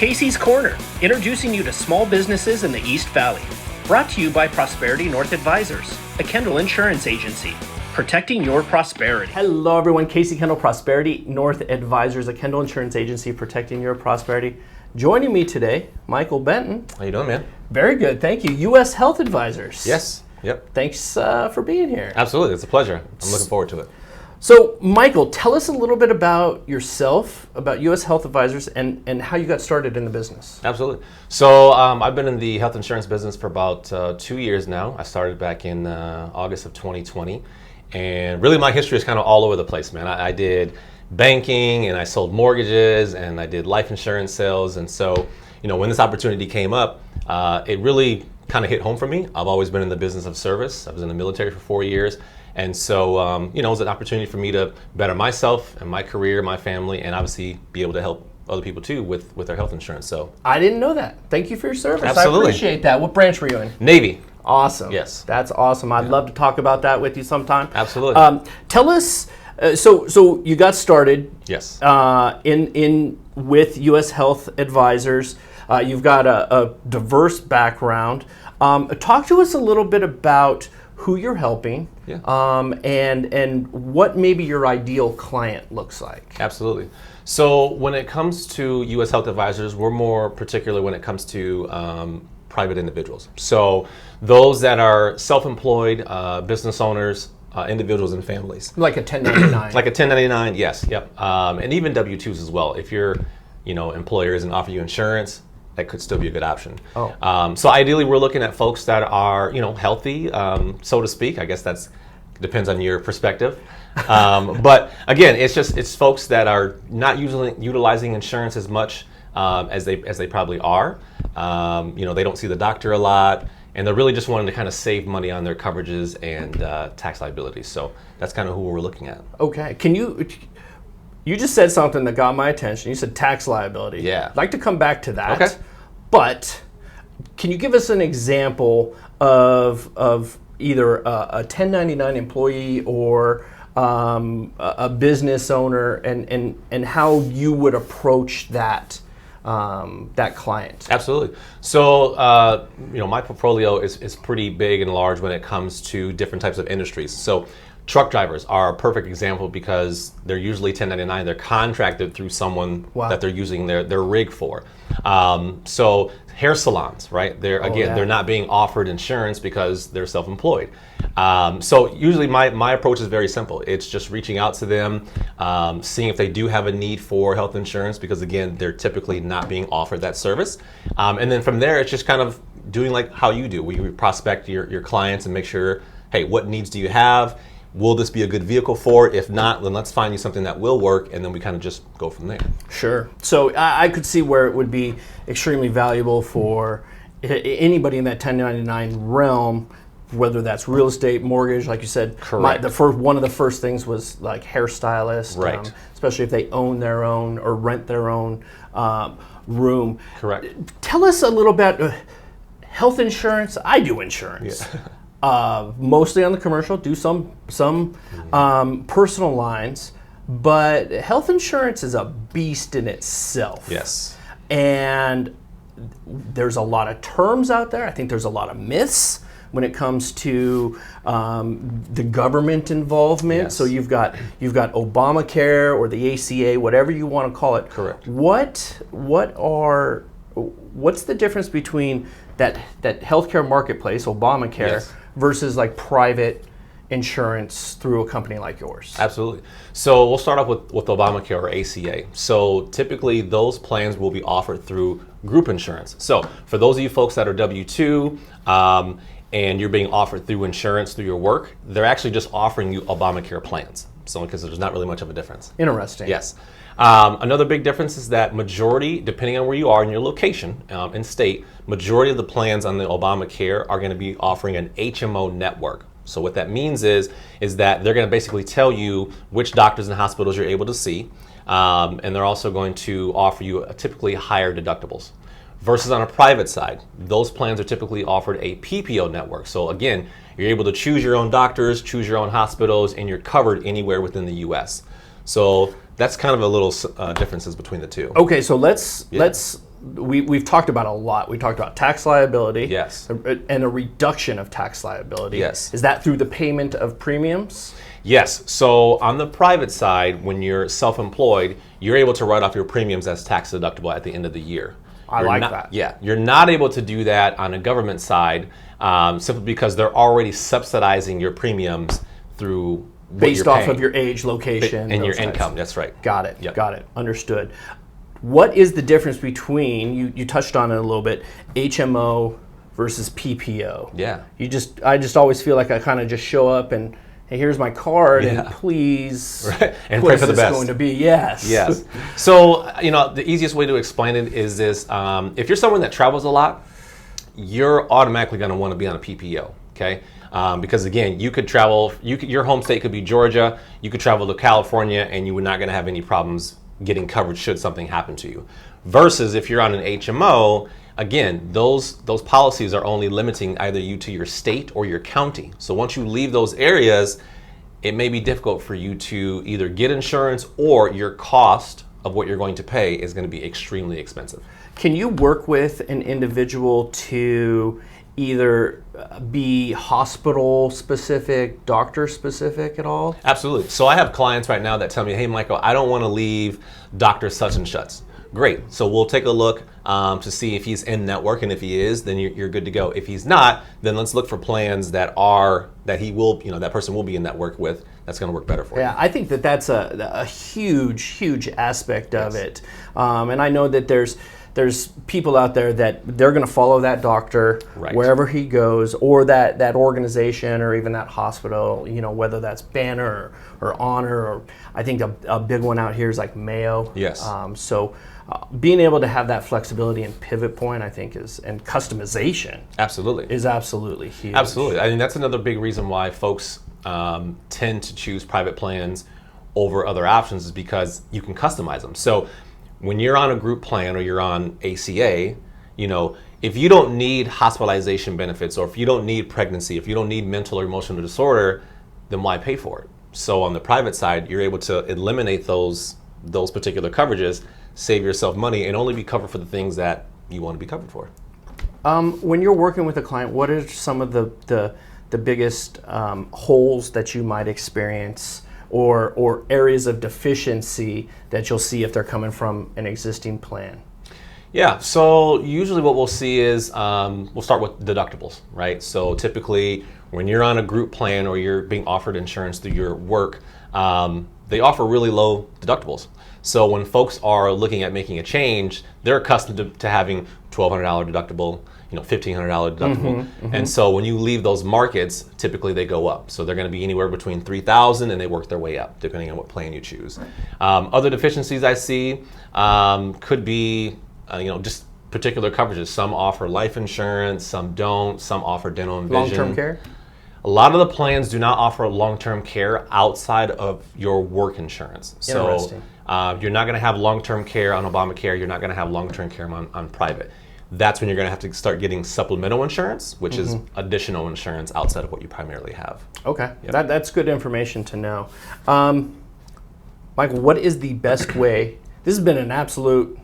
Casey's Corner, introducing you to small businesses in the East Valley. Brought to you by Prosperity North Advisors, a Kendall insurance agency, protecting your prosperity. Hello everyone, Casey Kendall, Prosperity North Advisors, a Kendall insurance agency, protecting your prosperity. Joining me today, Michael Benton. How you doing, man? Very good, thank you. U.S. Health Advisors. Yes, yep. Thanks for being here. Absolutely, it's a pleasure. I'm looking forward to it. So, Michael, tell us a little bit about yourself, about U.S. Health Advisors, and how you got started in the business. Absolutely. So, I've been in the health insurance business for about 2 years now. I started back in August of 2020. And really, my history is kind of all over the place, man. I did banking, and I sold mortgages, and I did life insurance sales. And so, when this opportunity came up, it really kind of hit home for me. I've always been in the business of service. I was in the military for 4 years. And so, it was an opportunity for me to better myself and my career, my family, and obviously be able to help other people too with their health insurance. So I didn't know that. Thank you for your service. Absolutely. I appreciate that. What branch were you in? Navy. Awesome. Yes. That's awesome. I'd love to talk about that with you sometime. Absolutely. Tell us, so you got started Yes. with U.S. Health Advisors. You've got a diverse background. Talk to us a little bit about who you're helping, Yeah. and what maybe your ideal client looks like. Absolutely. So when it comes to U.S. Health Advisors, we're more particular when it comes to private individuals. So those that are self-employed, business owners, individuals and families. Like a 1099. Like a 1099, yes, yep. And even W-2s as well. If your employer isn't offering you insurance, that could still be a good option. Oh. So ideally, we're looking at folks that are, healthy, so to speak. I guess that's depends on your perspective. But again, it's folks that are not utilizing insurance as much as they probably are. They don't see the doctor a lot, and they're really just wanting to kind of save money on their coverages and tax liabilities. So that's kind of who we're looking at. Okay. You just said something that got my attention. You said tax liability. Yeah. I'd like to come back to that. Okay. But can you give us an example of either a 1099 employee or a business owner and how you would approach that client? Absolutely. So, my portfolio is pretty big and large when it comes to different types of industries. So truck drivers are a perfect example because they're usually 1099. They're contracted through someone that they're using their rig for. So hair salons, right? They're not being offered insurance because they're self-employed. So usually my approach is very simple. It's just reaching out to them, seeing if they do have a need for health insurance because again, they're typically not being offered that service. And then from there, it's just kind of doing like how you do. We prospect your clients and make sure, hey, what needs do you have? Will this be a good vehicle for it? If not, then let's find you something that will work, and then we kind of just go from there. Sure. So I could see where it would be extremely valuable for anybody in that 1099 realm, whether that's real estate, mortgage, like you said. Correct. One of the first things was like hairstylist, right? Especially if they own their own or rent their own room. Correct. Tell us a little bit. Health insurance. I do insurance. Yeah. Mostly on the commercial, do some personal lines, but health insurance is a beast in itself. Yes. And there's a lot of terms out there. I think there's a lot of myths when it comes to the government involvement. Yes. So you've got Obamacare or the ACA, whatever you want to call it. Correct. What's the difference between that healthcare marketplace, Obamacare, Yes. versus like private insurance through a company like yours? Absolutely. So we'll start off with Obamacare or ACA. So typically those plans will be offered through group insurance. So for those of you folks that are W-2 and you're being offered through insurance through your work, they're actually just offering you Obamacare plans. So because there's not really much of a difference. Interesting. Yes. Another big difference is that majority, depending on where you are in your location and state, majority of the plans on the Obamacare are going to be offering an HMO network. So what that means is that they're going to basically tell you which doctors and hospitals you're able to see, and they're also going to offer you typically higher deductibles. Versus on a private side, those plans are typically offered a PPO network. So again, you're able to choose your own doctors, choose your own hospitals, and you're covered anywhere within the U.S. So that's kind of a little differences between the two. Okay, so let's we've talked about a lot. We talked about tax liability, Yes. and a reduction of tax liability. Yes. Is that through the payment of premiums? Yes. So on the private side, when you're self-employed, you're able to write off your premiums as tax deductible at the end of the year. I like that. Yeah. You're not able to do that on a government side simply because they're already subsidizing your premiums through what Based you're off paying. of your age, location, and your those types. income. That's right. Got it. Yep. Got it. Understood. What is the difference between, you touched on it a little bit, HMO versus PPO? Yeah. I just always feel like I kind of just show up and, hey, here's my card, Yeah. and please, Right. And what pray is for the this best. going to be? Yes. Yes. So, the easiest way to explain it is this. If you're someone that travels a lot, you're automatically going to want to be on a PPO, okay? Because again, you could travel, your home state could be Georgia, you could travel to California, and you were not going to have any problems getting coverage should something happen to you. Versus if you're on an HMO, again, those policies are only limiting either you to your state or your county. So once you leave those areas, it may be difficult for you to either get insurance, or your cost of what you're going to pay is going to be extremely expensive. Can you work with an individual to either be hospital specific, doctor specific at all? Absolutely. So I have clients right now that tell me, hey, Michael, I don't want to leave Dr. Such and Such. Great. So we'll take a look to see if he's in network, and if he is, then you're good to go. If he's not, then let's look for plans that he will, that person will be in network with. That's going to work better for you. Yeah, I think that's a huge aspect of it, and I know that there's people out there that they're going to follow that doctor Right. wherever he goes, or that organization, or even that hospital, whether that's Banner or Honor, or I think a big one out here is like Mayo. Yes. So being able to have that flexibility and pivot point, I think, and customization Absolutely. is absolutely huge. Absolutely. I mean, that's another big reason why folks tend to choose private plans over other options, is because you can customize them. So when you're on a group plan or you're on ACA, if you don't need hospitalization benefits, or if you don't need pregnancy, if you don't need mental or emotional disorder, then why pay for it? So on the private side, you're able to eliminate those particular coverages, save yourself money, and only be covered for the things that you want to be covered for. When you're working with a client, what are some of the biggest holes that you might experience, or areas of deficiency that you'll see if they're coming from an existing plan? Yeah, so usually what we'll see is we'll start with deductibles, right? So typically when you're on a group plan or you're being offered insurance through your work, they offer really low deductibles. So when folks are looking at making a change, they're accustomed to having $1,200 deductible, $1,500 deductible. And so when you leave those markets, typically they go up. So they're going to be anywhere between $3,000 and they work their way up, depending on what plan you choose. Other deficiencies I see could be, just particular coverages. Some offer life insurance, some don't. Some offer dental and vision. Long-term care? A lot of the plans do not offer long-term care outside of your work insurance. So Interesting. you're not going to have long-term care on Obamacare. You're not going to have long-term care on private. That's when you're going to have to start getting supplemental insurance, which is additional insurance outside of what you primarily have. Okay, that's good information to know. Michael, what is the best way? This has been an absolute...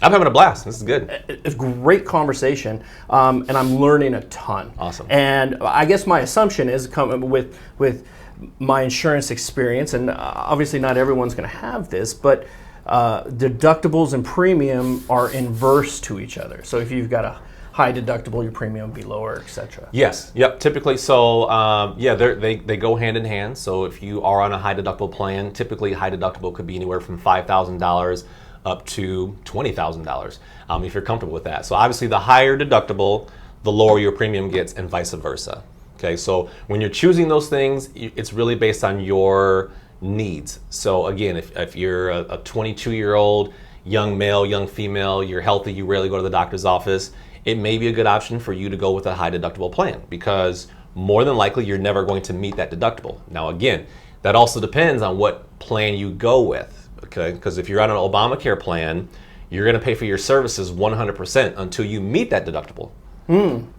I'm having a blast. This is good. It's a great conversation, and I'm learning a ton. Awesome. And I guess my assumption is, coming with my insurance experience, and obviously not everyone's going to have this, but deductibles and premium are inverse to each other. So if you've got a high deductible, your premium will be lower, etc. Yes. Yep. Typically, so they go hand in hand. So if you are on a high deductible plan, typically high deductible could be anywhere from $5,000 up to $20,000 if you're comfortable with that. So obviously, the higher deductible, the lower your premium gets, and vice versa. Okay. So when you're choosing those things, it's really based on your needs. So again, if you're a 22-year-old young male, young female, you're healthy, you rarely go to the doctor's office, it may be a good option for you to go with a high deductible plan, because more than likely you're never going to meet that deductible. Now again, that also depends on what plan you go with, okay? Because if you're on an Obamacare plan, you're going to pay for your services 100% until you meet that deductible.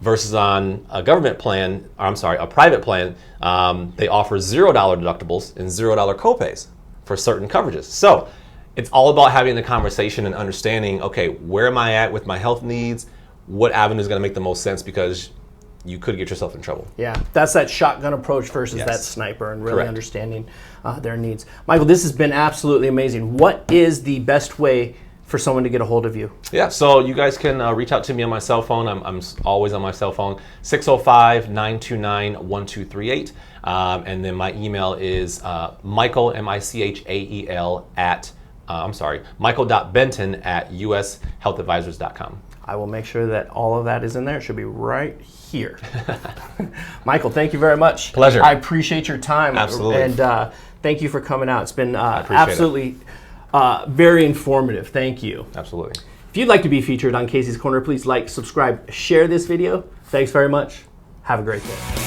Versus on a government plan, a private plan, they offer $0 deductibles and $0 copays for certain coverages. So it's all about having the conversation and understanding, okay, where am I at with my health needs? What avenue is going to make the most sense? Because you could get yourself in trouble. Yeah, that's that shotgun approach versus Yes. that sniper, and really Correct. understanding their needs. Michael, this has been absolutely amazing. What is the best way for someone to get a hold of you? Yeah, so you guys can reach out to me on my cell phone. I'm always on my cell phone, 605-929-1238. And then my email is Michael, M-I-C-H-A-E-L, Michael.Benton at ushealthadvisors.com. I will make sure that all of that is in there. It should be right here. Michael, thank you very much. Pleasure. I appreciate your time. Absolutely. And thank you for coming out. It's been appreciate absolutely very informative. Thank you. Absolutely. If you'd like to be featured on Casey's Corner, please like, subscribe, share this video. Thanks very much. Have a great day.